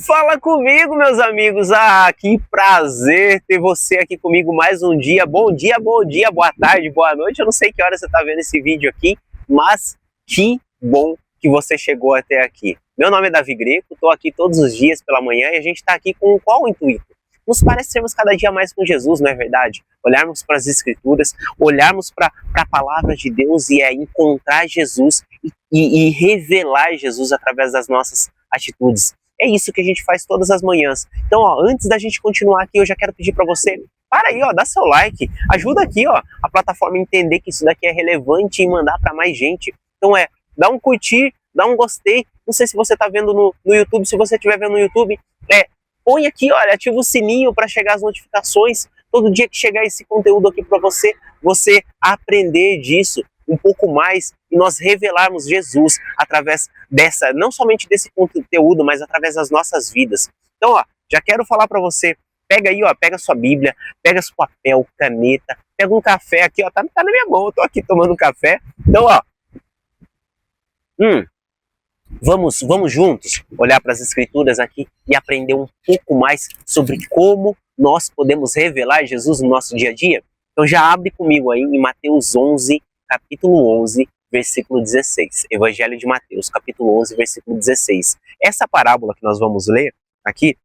Fala comigo, meus amigos. Que prazer ter você aqui comigo mais um dia. Bom dia, boa tarde, boa noite. Eu não sei que hora você está vendo esse vídeo aqui, mas que bom que você chegou até aqui. Meu nome é Davi Greco, estou aqui todos os dias pela manhã e a gente está aqui com qual intuito? Nos parecermos cada dia mais com Jesus, não é verdade? Olharmos para as Escrituras, olharmos para a palavra de Deus e encontrar Jesus e revelar Jesus através das nossas atitudes. É isso que a gente faz todas as manhãs. Então, antes da gente continuar aqui, eu já quero pedir para você, para aí, dá seu like, ajuda aqui, a plataforma a entender que isso daqui é relevante e mandar para mais gente. Então, dá um curtir, dá um gostei. Não sei se você está vendo no YouTube, se você estiver vendo no YouTube, põe aqui, ativa o sininho para chegar as notificações. Todo dia que chegar esse conteúdo aqui para você, você aprender disso um pouco mais e nós revelarmos Jesus através não somente desse conteúdo, mas através das nossas vidas. Então, já quero falar para você, pega aí, pega sua Bíblia, pega seu papel, caneta, pega um café aqui, tá na minha mão, eu tô aqui tomando um café. Então, vamos juntos olhar para as Escrituras aqui e aprender um pouco mais sobre como nós podemos revelar Jesus no nosso dia a dia. Então já abre comigo aí em Mateus 11, capítulo 11, versículo 16. Evangelho de Mateus, capítulo 11, versículo 16. Essa parábola que nós vamos ler aqui,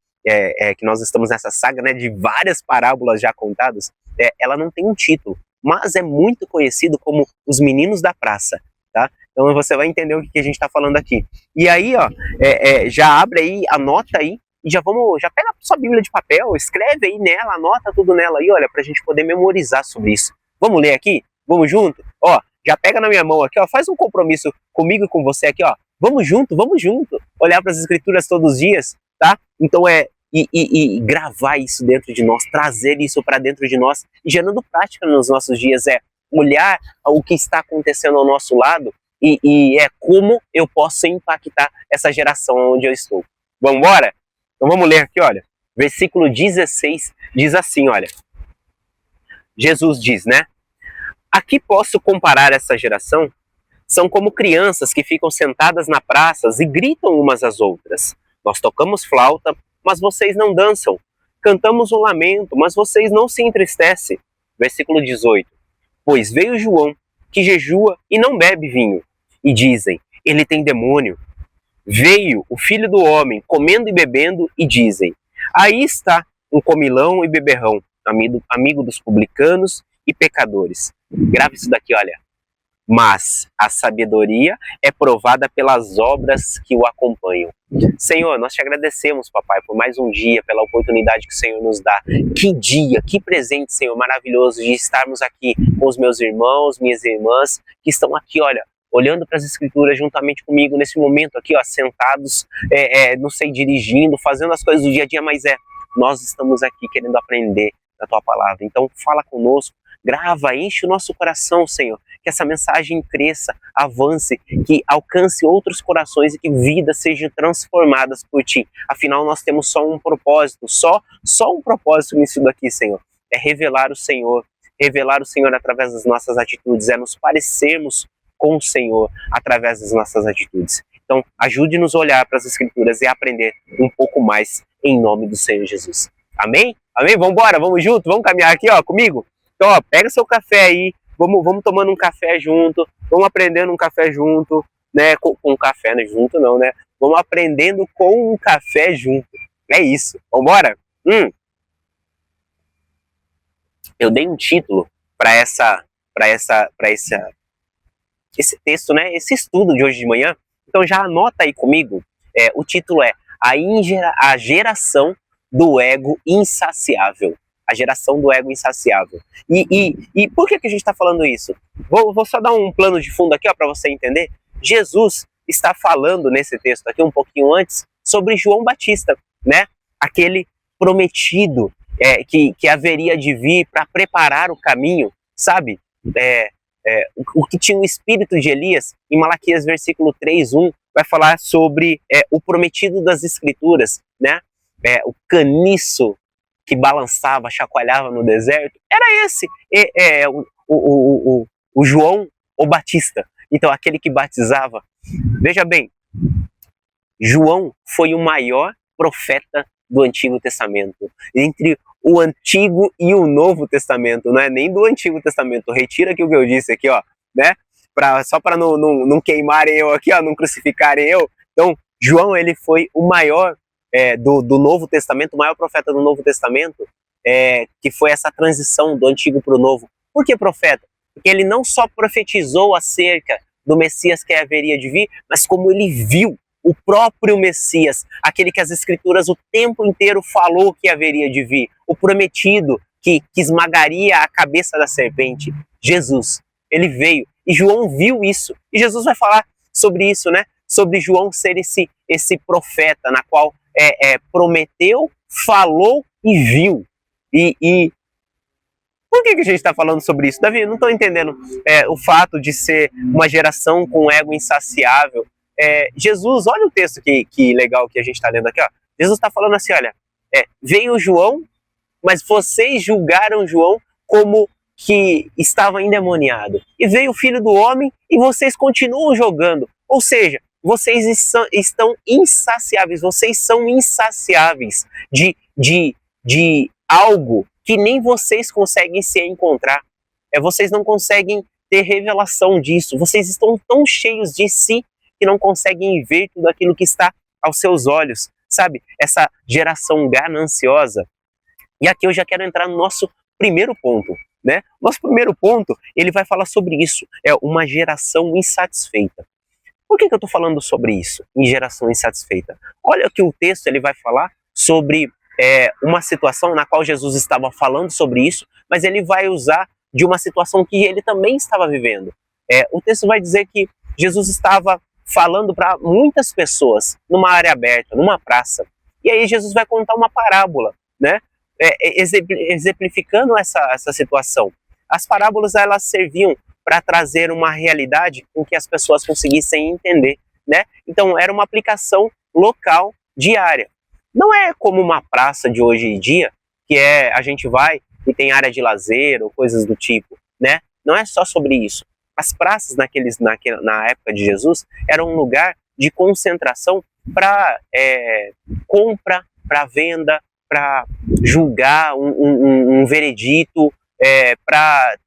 que nós estamos nessa saga, né, de várias parábolas já contadas, ela não tem um título, mas é muito conhecido como Os Meninos da Praça, tá? Então você vai entender o que a gente está falando aqui. E aí, já abre aí, anota aí, e já pega a sua Bíblia de papel, escreve aí nela, anota tudo nela aí, para a gente poder memorizar sobre isso. Vamos ler aqui? Vamos junto? Já pega na minha mão aqui, faz um compromisso comigo e com você aqui, vamos junto, olhar para as Escrituras todos os dias, tá? Então e gravar isso dentro de nós, trazer isso para dentro de nós, e gerando prática nos nossos dias, olhar o que está acontecendo ao nosso lado e como eu posso impactar essa geração onde eu estou. Vamos embora? Então vamos ler aqui, versículo 16 diz assim, Jesus diz, né? A que posso comparar essa geração? São como crianças que ficam sentadas na praça e gritam umas às outras. Nós tocamos flauta, mas vocês não dançam. Cantamos um lamento, mas vocês não se entristecem. Versículo 18. Pois veio João, que jejua e não bebe vinho. E dizem, ele tem demônio. Veio o Filho do Homem, comendo e bebendo, e dizem, aí está um comilão e beberrão, amigo dos publicanos e pecadores. Grave isso daqui, mas a sabedoria é provada pelas obras que o acompanham. Senhor, nós te agradecemos, papai, por mais um dia, pela oportunidade que o Senhor nos dá. Que dia, que presente, Senhor, maravilhoso de estarmos aqui com os meus irmãos, minhas irmãs, que estão aqui, olhando para as Escrituras juntamente comigo nesse momento aqui, sentados, não sei, dirigindo, fazendo as coisas do dia a dia, mas nós estamos aqui querendo aprender da tua palavra. Então fala conosco, grava, enche o nosso coração, Senhor, que essa mensagem cresça, avance, que alcance outros corações e que vidas sejam transformadas por ti. Afinal, nós temos só um propósito, só um propósito nisso daqui, Senhor, é revelar o Senhor através das nossas atitudes, nos parecermos com o Senhor através das nossas atitudes. Então, ajude-nos a olhar para as Escrituras e aprender um pouco mais em nome do Senhor Jesus. Amém? Amém? Vamos embora, vamos junto, vamos caminhar aqui, comigo? Então, pega seu café aí, vamos tomando um café junto, vamos aprendendo um café junto, né? Com um café junto não, né? Vamos aprendendo com um café junto. É isso. Vamos embora? Eu dei um título para esse texto, né? Esse estudo de hoje de manhã. Então já anota aí comigo. O título é A Geração do Ego Insaciável. A geração do ego insaciável. E por que a gente está falando isso? Vou só dar um plano de fundo aqui, para você entender. Jesus está falando nesse texto aqui, um pouquinho antes, sobre João Batista, né? Aquele prometido que haveria de vir para preparar o caminho, sabe? O que tinha o espírito de Elias, em Malaquias versículo 3:1, vai falar sobre o prometido das Escrituras, né? O caniço que balançava, chacoalhava no deserto, era esse, o João o Batista. Então, aquele que batizava. Veja bem, João foi o maior profeta do Antigo Testamento, entre o Antigo e o Novo Testamento, não é nem do Antigo Testamento. Retira aqui o que eu disse aqui, ó, né? Só para não queimarem eu aqui, ó, não crucificarem eu. Então, João, ele foi o maior do Novo Testamento, o maior profeta do Novo Testamento, que foi essa transição do Antigo para o Novo. Por que profeta? Porque ele não só profetizou acerca do Messias que haveria de vir, mas como ele viu o próprio Messias, aquele que as Escrituras o tempo inteiro falou que haveria de vir, o prometido que esmagaria a cabeça da serpente, Jesus. Ele veio e João viu isso. E Jesus vai falar sobre isso, né? Sobre João ser esse profeta na qual prometeu, falou e viu. E por que a gente está falando sobre isso? Davi, eu não estou entendendo o fato de ser uma geração com ego insaciável. Jesus, olha o texto que legal que a gente está lendo aqui. Ó. Jesus está falando assim, olha, veio João, mas vocês julgaram João como que estava endemoniado. E veio o Filho do Homem e vocês continuam jogando. Ou seja, vocês estão insaciáveis, vocês são insaciáveis de algo que nem vocês conseguem se encontrar. Vocês não conseguem ter revelação disso. Vocês estão tão cheios de si que não conseguem ver tudo aquilo que está aos seus olhos. Sabe? Essa geração gananciosa. E aqui eu já quero entrar no nosso primeiro ponto. Né? Nosso primeiro ponto, ele vai falar sobre isso. É uma geração insatisfeita. Por que eu estou falando sobre isso, em geração insatisfeita? Olha que o texto ele vai falar sobre uma situação na qual Jesus estava falando sobre isso, mas ele vai usar de uma situação que ele também estava vivendo. O texto vai dizer que Jesus estava falando para muitas pessoas numa área aberta, numa praça. E aí Jesus vai contar uma parábola, né? Exemplificando essa situação. As parábolas elas serviam para trazer uma realidade com que as pessoas conseguissem entender, né? Então era uma aplicação local diária. Não é como uma praça de hoje em dia, que a gente vai e tem área de lazer ou coisas do tipo, né? Não é só sobre isso. As praças na época de Jesus eram um lugar de concentração para compra, para venda, para julgar um veredito,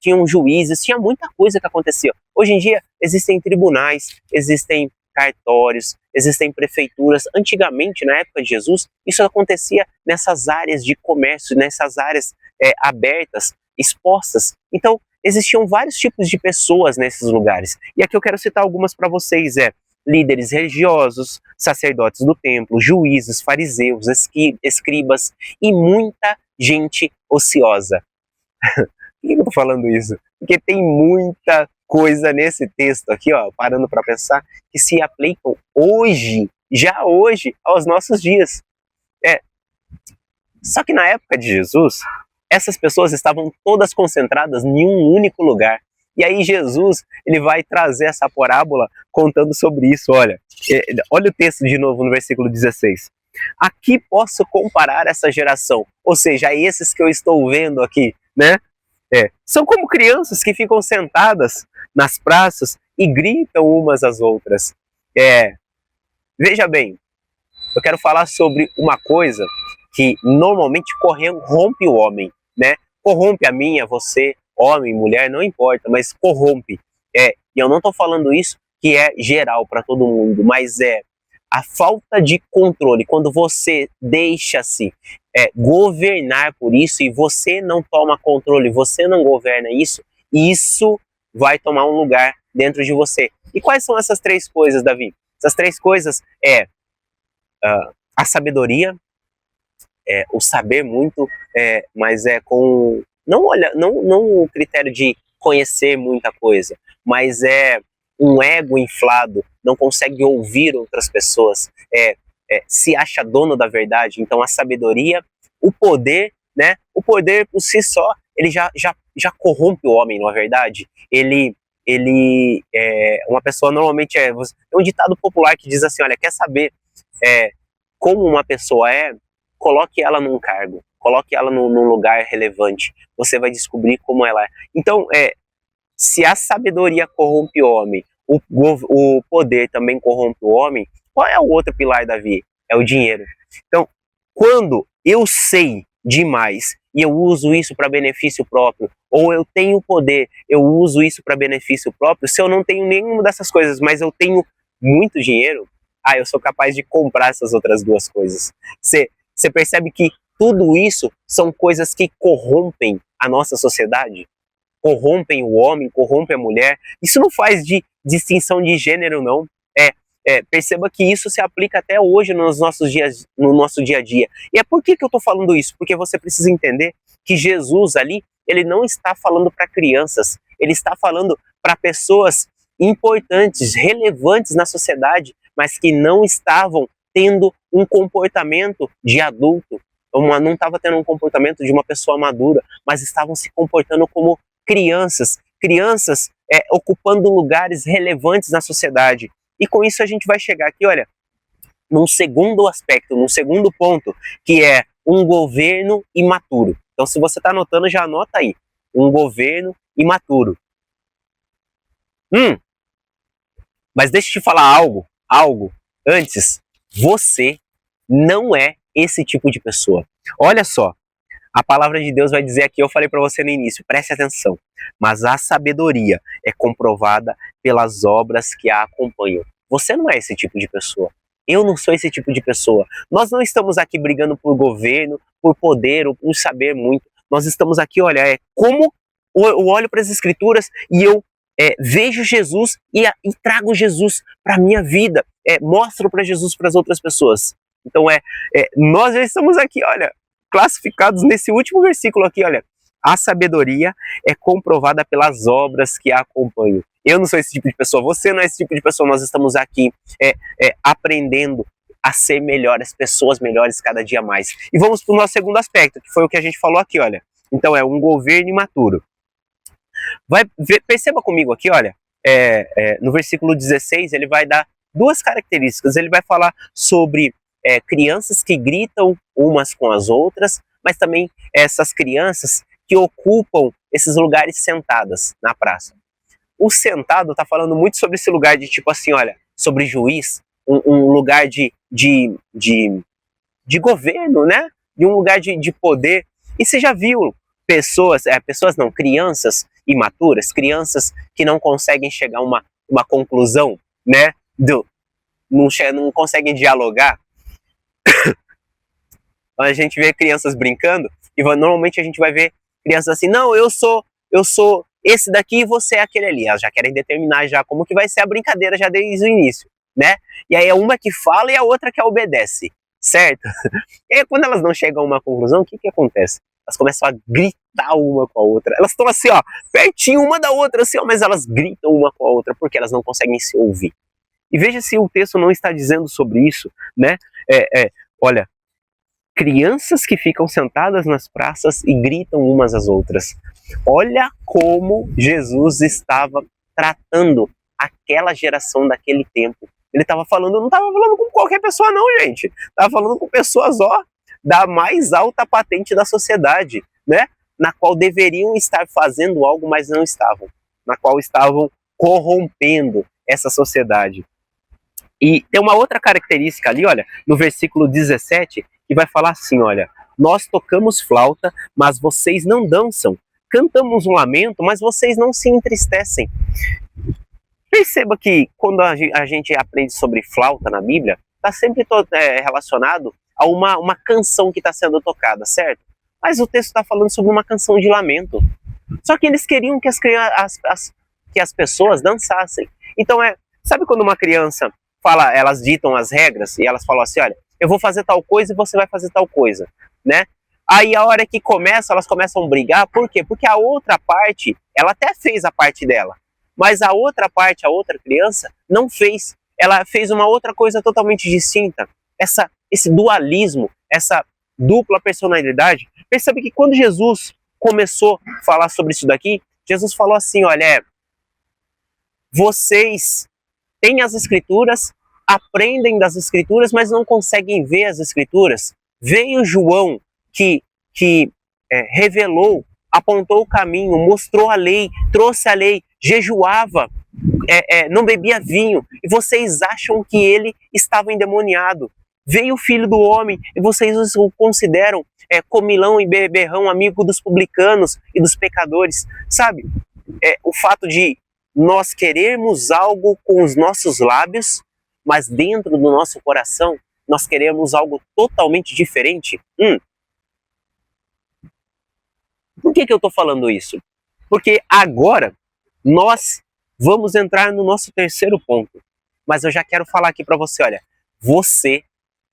tinham juízes, tinha muita coisa que acontecia. Hoje em dia existem tribunais, existem cartórios, existem prefeituras. Antigamente, na época de Jesus, isso acontecia nessas áreas de comércio, nessas áreas abertas, expostas. Então, existiam vários tipos de pessoas nesses lugares. E aqui eu quero citar algumas para vocês. Líderes religiosos, sacerdotes do templo, juízes, fariseus, escribas e muita gente ociosa. Por que eu tô falando isso? Porque tem muita coisa nesse texto aqui, ó, parando para pensar, que se aplicam hoje, já hoje, aos nossos dias. Só que na época de Jesus, essas pessoas estavam todas concentradas em um único lugar. E aí Jesus, ele vai trazer essa parábola contando sobre isso. Olha o texto de novo no versículo 16. Aqui posso comparar essa geração, ou seja, a esses que eu estou vendo aqui, né? São como crianças que ficam sentadas nas praças e gritam umas às outras. Veja bem, eu quero falar sobre uma coisa que normalmente corrompe o homem, né? Corrompe a mim, a você, homem, mulher, não importa, mas corrompe. E eu não estou falando isso que é geral para todo mundo, mas a falta de controle, quando você deixa-se governar por isso e você não toma controle, você não governa isso, isso vai tomar um lugar dentro de você. E quais são essas três coisas, Davi? Essas três coisas a sabedoria, o saber muito, mas com não o critério de conhecer muita coisa, mas um ego inflado, não consegue ouvir outras pessoas, se acha dono da verdade. Então a sabedoria, o poder, né? O poder por si só, ele já corrompe o homem, não é verdade? Uma pessoa normalmente tem um ditado popular que diz assim, olha, quer saber como uma pessoa coloque ela num cargo, coloque ela num lugar relevante, você vai descobrir como ela é. Então, se a sabedoria corrompe o homem, o poder também corrompe o homem, qual é o outro pilar, Davi? é o dinheiro. Então, quando eu sei demais e eu uso isso para benefício próprio, ou eu tenho poder, eu uso isso para benefício próprio, se eu não tenho nenhuma dessas coisas, mas eu tenho muito dinheiro, eu sou capaz de comprar essas outras duas coisas. Você percebe que tudo isso são coisas que corrompem a nossa sociedade? Corrompem o homem, corrompem a mulher. Isso não faz de distinção de gênero, não. Perceba que isso se aplica até hoje nos nossos dias, no nosso dia a dia. E por que eu estou falando isso? Porque você precisa entender que Jesus ali, ele não está falando para crianças, ele está falando para pessoas importantes, relevantes na sociedade, mas que não estavam tendo um comportamento de adulto, não estava tendo um comportamento de uma pessoa madura, mas estavam se comportando como crianças ocupando lugares relevantes na sociedade. E com isso a gente vai chegar aqui, olha, num segundo aspecto, num segundo ponto, que é um governo imaturo. Então, se você está anotando, já anota aí. Um governo imaturo. Mas deixa eu te falar algo antes. Você não é esse tipo de pessoa. Olha só, a palavra de Deus vai dizer aqui, eu falei para você no início, preste atenção. Mas a sabedoria é comprovada pelas obras que a acompanham. Você não é esse tipo de pessoa. Eu não sou esse tipo de pessoa. Nós não estamos aqui brigando por governo, por poder ou por saber muito. Nós estamos aqui, olha, como eu olho para as escrituras e eu vejo Jesus e trago Jesus para a minha vida. Mostro para Jesus para as outras pessoas. Então nós já estamos aqui, olha, classificados nesse último versículo aqui, olha. A sabedoria é comprovada pelas obras que a acompanham. Eu não sou esse tipo de pessoa, você não é esse tipo de pessoa. Nós estamos aqui aprendendo a ser melhores, pessoas melhores cada dia mais. E vamos para o nosso segundo aspecto, que foi o que a gente falou aqui, olha. Então é um governo imaturo. Perceba comigo aqui, olha, no versículo 16 ele vai dar duas características. Ele vai falar sobre crianças que gritam umas com as outras, mas também essas crianças que ocupam esses lugares sentadas na praça. O sentado está falando muito sobre esse lugar de tipo assim, olha, sobre juiz, um lugar de governo, né? De um lugar de poder. E você já viu crianças imaturas, crianças que não conseguem chegar a uma conclusão, né? Não conseguem dialogar. A gente vê crianças brincando e normalmente a gente vai ver crianças assim, não, eu sou esse daqui e você é aquele ali. Elas já querem determinar já como que vai ser a brincadeira já desde o início, né? E aí é uma que fala e a outra que obedece, certo? E aí quando elas não chegam a uma conclusão, o que acontece? Elas começam a gritar uma com a outra. Elas estão assim, ó, pertinho uma da outra, assim, ó, mas elas gritam uma com a outra porque elas não conseguem se ouvir. E veja se o texto não está dizendo sobre isso, né? Olha, crianças que ficam sentadas nas praças e gritam umas às outras. Olha como Jesus estava tratando aquela geração daquele tempo. Ele estava falando, não estava falando com qualquer pessoa não, gente. Estava falando com pessoas, ó, da mais alta patente da sociedade, né? Na qual deveriam estar fazendo algo, mas não estavam. Na qual estavam corrompendo essa sociedade. E tem uma outra característica ali, olha, no versículo 17, que vai falar assim, olha, nós tocamos flauta, mas vocês não dançam. Cantamos um lamento, mas vocês não se entristecem. Perceba que quando a gente aprende sobre flauta na Bíblia, está sempre relacionado a uma canção que está sendo tocada, certo? Mas o texto está falando sobre uma canção de lamento. Só que eles queriam que as pessoas dançassem. Então sabe quando uma criança fala, elas ditam as regras e elas falam assim, olha, eu vou fazer tal coisa e você vai fazer tal coisa, né? Aí a hora que elas começam a brigar, por quê? Porque a outra parte, ela até fez a parte dela, mas a outra parte, a outra criança, não fez. Ela fez uma outra coisa totalmente distinta. Esse dualismo, essa dupla personalidade. Percebe que quando Jesus começou a falar sobre isso daqui, Jesus falou assim, olha, vocês têm as escrituras, aprendem das escrituras, mas não conseguem ver as escrituras. Veio João que revelou, apontou o caminho, mostrou a lei, trouxe a lei, jejuava, não bebia vinho, e vocês acham que ele estava endemoniado. Veio o Filho do Homem e vocês o consideram comilão e beberrão, amigo dos publicanos e dos pecadores. Sabe, o fato de nós querermos algo com os nossos lábios, mas dentro do nosso coração nós queremos algo totalmente diferente. Por que eu estou falando isso? Porque agora nós vamos entrar no nosso terceiro ponto. Mas eu já quero falar aqui para você, olha, você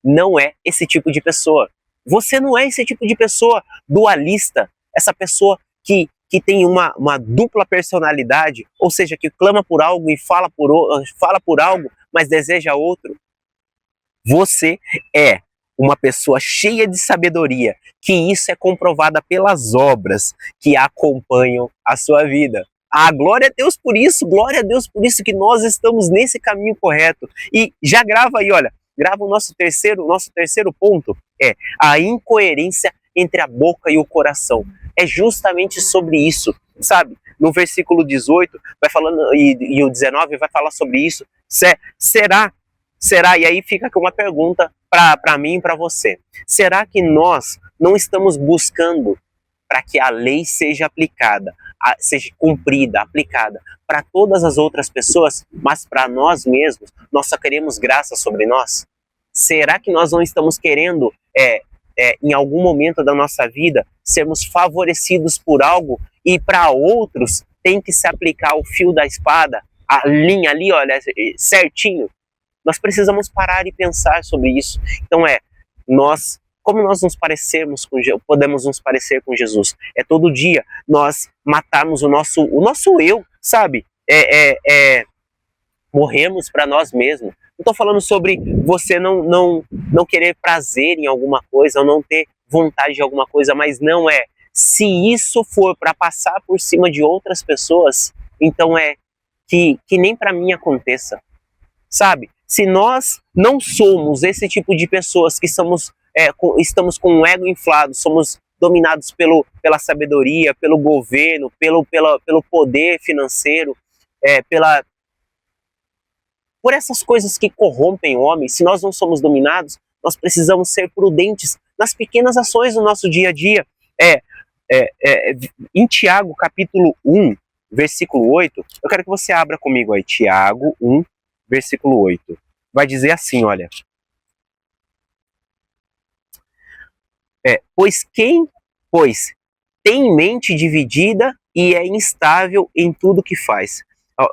não é esse tipo de pessoa. Você não é esse tipo de pessoa dualista, essa pessoa que tem uma dupla personalidade, ou seja, que clama por algo e fala por algo, mas deseja outro. Você é uma pessoa cheia de sabedoria, que isso é comprovada pelas obras que acompanham a sua vida. Glória a Deus por isso, glória a Deus por isso que nós estamos nesse caminho correto. E já grava aí, olha, grava o nosso terceiro ponto, a incoerência entre a boca e o coração. É justamente sobre isso, sabe? No versículo 18, vai falando, e o 19 vai falar sobre isso. Será? E aí fica aqui uma pergunta para mim e para você. Será que nós não estamos buscando para que a lei seja aplicada, seja cumprida, aplicada para todas as outras pessoas, mas para nós mesmos, nós só queremos graça sobre nós? Será que nós não estamos querendo, em algum momento da nossa vida, sermos favorecidos por algo e para outros tem que se aplicar o fio da espada, a linha ali, olha, certinho? Nós precisamos parar e pensar sobre isso. Então como nós podemos nos parecer com Jesus? É todo dia nós matarmos o nosso eu, sabe? Morremos para nós mesmos. Não estou falando sobre você não querer prazer em alguma coisa, ou não ter vontade de alguma coisa, mas não é. Se isso for para passar por cima de outras pessoas, então que nem para mim aconteça, sabe? Se nós não somos esse tipo de pessoas que estamos com o ego inflado, somos dominados pela sabedoria, pelo governo, pelo poder financeiro, por essas coisas que corrompem o homem, se nós não somos dominados, nós precisamos ser prudentes nas pequenas ações do nosso dia a dia. Em Tiago, capítulo 1, versículo 8, eu quero que você abra comigo aí, Tiago 1, versículo 8. Vai dizer assim, olha. Pois tem mente dividida e é instável em tudo que faz.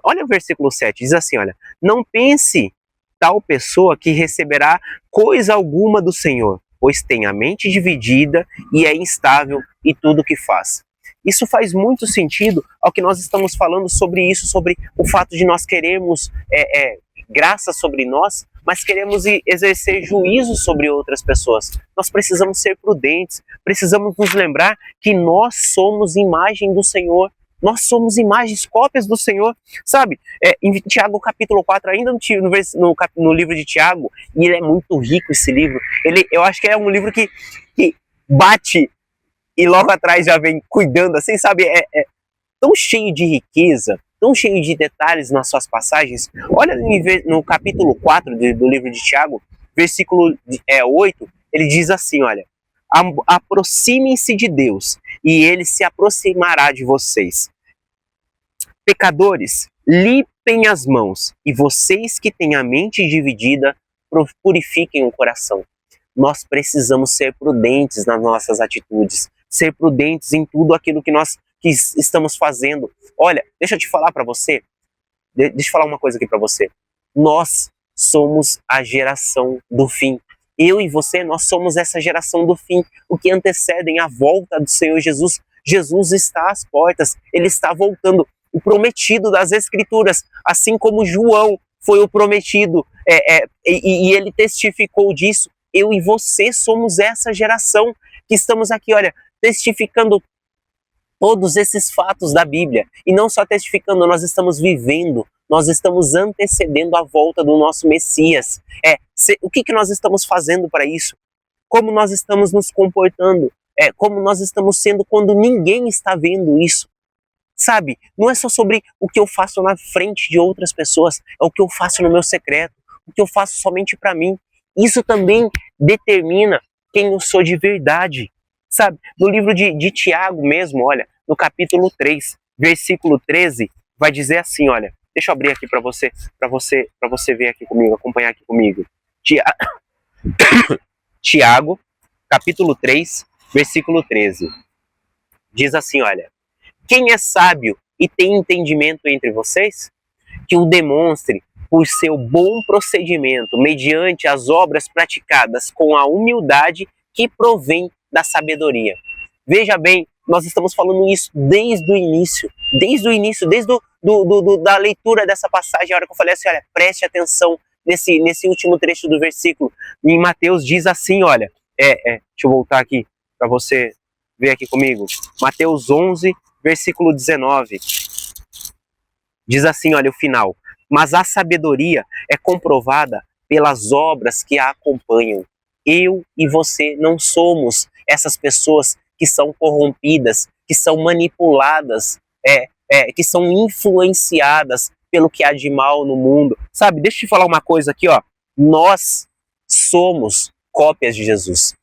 Olha o versículo 7, diz assim, olha. Não pense tal pessoa que receberá coisa alguma do Senhor, pois tem a mente dividida e é instável em tudo que faz. Isso faz muito sentido ao que nós estamos falando sobre isso, sobre o fato de nós querermos graça sobre nós, mas queremos exercer juízo sobre outras pessoas. Nós precisamos ser prudentes, precisamos nos lembrar que nós somos imagem do Senhor, nós somos imagens, cópias do Senhor, sabe? Em Tiago capítulo 4, ainda no livro de Tiago, e ele é muito rico esse livro, eu acho que é um livro que bate e logo atrás já vem cuidando, assim, sabe? Tão cheio de riqueza, tão cheio de detalhes nas suas passagens. Olha no capítulo 4 do livro de Tiago, versículo 8, ele diz assim, olha, aproximem-se de Deus e ele se aproximará de vocês. Pecadores, limpem as mãos e vocês que têm a mente dividida, purifiquem o coração. Nós precisamos ser prudentes nas nossas atitudes, ser prudentes em tudo aquilo que nós estamos fazendo. Olha, deixa eu te falar para você, deixa eu falar uma coisa aqui para você. Nós somos a geração do fim. Eu e você, nós somos essa geração do fim, o que antecedem a volta do Senhor Jesus. Jesus está às portas, ele está voltando, o prometido das Escrituras, assim como João foi o prometido, e ele testificou disso. Eu e você somos essa geração que estamos aqui, olha, testificando todos esses fatos da Bíblia. E não só testificando, nós estamos vivendo, nós estamos antecedendo a volta do nosso Messias. O que nós estamos fazendo para isso? Como nós estamos nos comportando? Como nós estamos sendo quando ninguém está vendo isso? Sabe, não é só sobre o que eu faço na frente de outras pessoas, é o que eu faço no meu secreto, o que eu faço somente para mim. Isso também determina quem eu sou de verdade. Sabe, no livro de Tiago mesmo, olha, no capítulo 3, versículo 13, vai dizer assim, olha, deixa eu abrir aqui para você ver aqui comigo, acompanhar aqui comigo. Tiago, capítulo 3, versículo 13. Diz assim, olha, quem é sábio e tem entendimento entre vocês? Que o demonstre por seu bom procedimento, mediante as obras praticadas com a humildade que provém da sabedoria. Veja bem, nós estamos falando isso desde o início, da leitura dessa passagem, a hora que eu falei assim, olha, preste atenção nesse último trecho do versículo. Em Mateus diz assim, olha, deixa eu voltar aqui para você ver aqui comigo. Mateus 11, versículo 19. Diz assim, olha, o final. Mas a sabedoria é comprovada pelas obras que a acompanham. Eu e você não somos essas pessoas que são corrompidas, que são manipuladas, que são influenciadas pelo que há de mal no mundo. Sabe, deixa eu te falar uma coisa aqui, ó. Nós somos cópias de Jesus.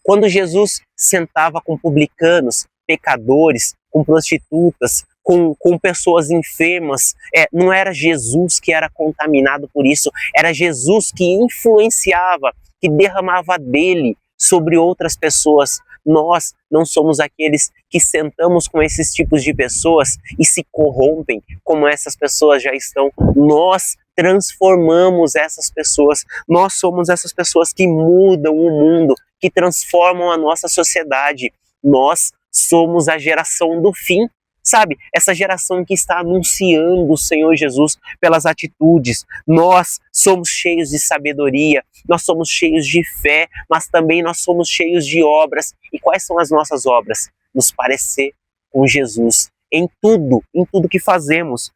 Quando Jesus sentava com publicanos, pecadores, com prostitutas, com pessoas enfermas, não era Jesus que era contaminado por isso, era Jesus que influenciava, que derramava dele sobre outras pessoas. Nós não somos aqueles que sentamos com esses tipos de pessoas e se corrompem como essas pessoas já estão. Nós transformamos essas pessoas. Nós somos essas pessoas que mudam o mundo, que transformam a nossa sociedade. Nós somos a geração do fim. Sabe, essa geração que está anunciando o Senhor Jesus pelas atitudes. Nós somos cheios de sabedoria, nós somos cheios de fé, mas também nós somos cheios de obras. E quais são as nossas obras? Nos parecer com Jesus em tudo que fazemos.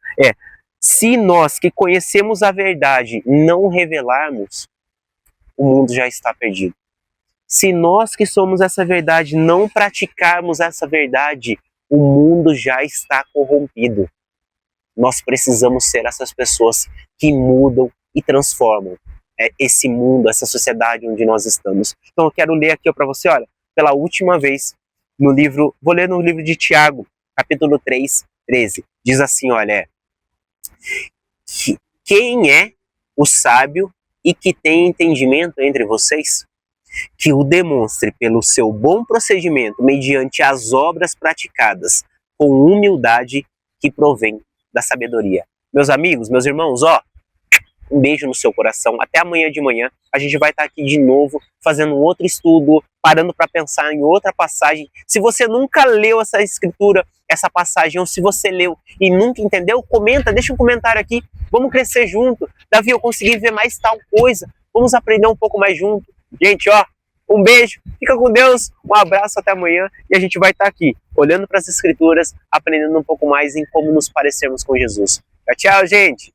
Se nós que conhecemos a verdade não revelarmos, o mundo já está perdido. Se nós que somos essa verdade não praticarmos essa verdade, o mundo já está corrompido. Nós precisamos ser essas pessoas que mudam e transformam esse mundo, essa sociedade onde nós estamos. Então eu quero ler aqui para você, olha, pela última vez, vou ler no livro de Tiago, capítulo 3, 13. Diz assim, olha, quem é o sábio e que tem entendimento entre vocês? Que o demonstre pelo seu bom procedimento, mediante as obras praticadas, com humildade que provém da sabedoria. Meus amigos, meus irmãos, um beijo no seu coração. Até amanhã de manhã, a gente vai estar aqui de novo, fazendo um outro estudo, parando para pensar em outra passagem. Se você nunca leu essa escritura, essa passagem, ou se você leu e nunca entendeu, comenta, deixa um comentário aqui. Vamos crescer junto. Davi, eu consegui ver mais tal coisa. Vamos aprender um pouco mais junto. Gente, um beijo, fica com Deus, um abraço, até amanhã, e a gente vai estar aqui, olhando para as escrituras, aprendendo um pouco mais em como nos parecermos com Jesus. Tchau, tchau, gente!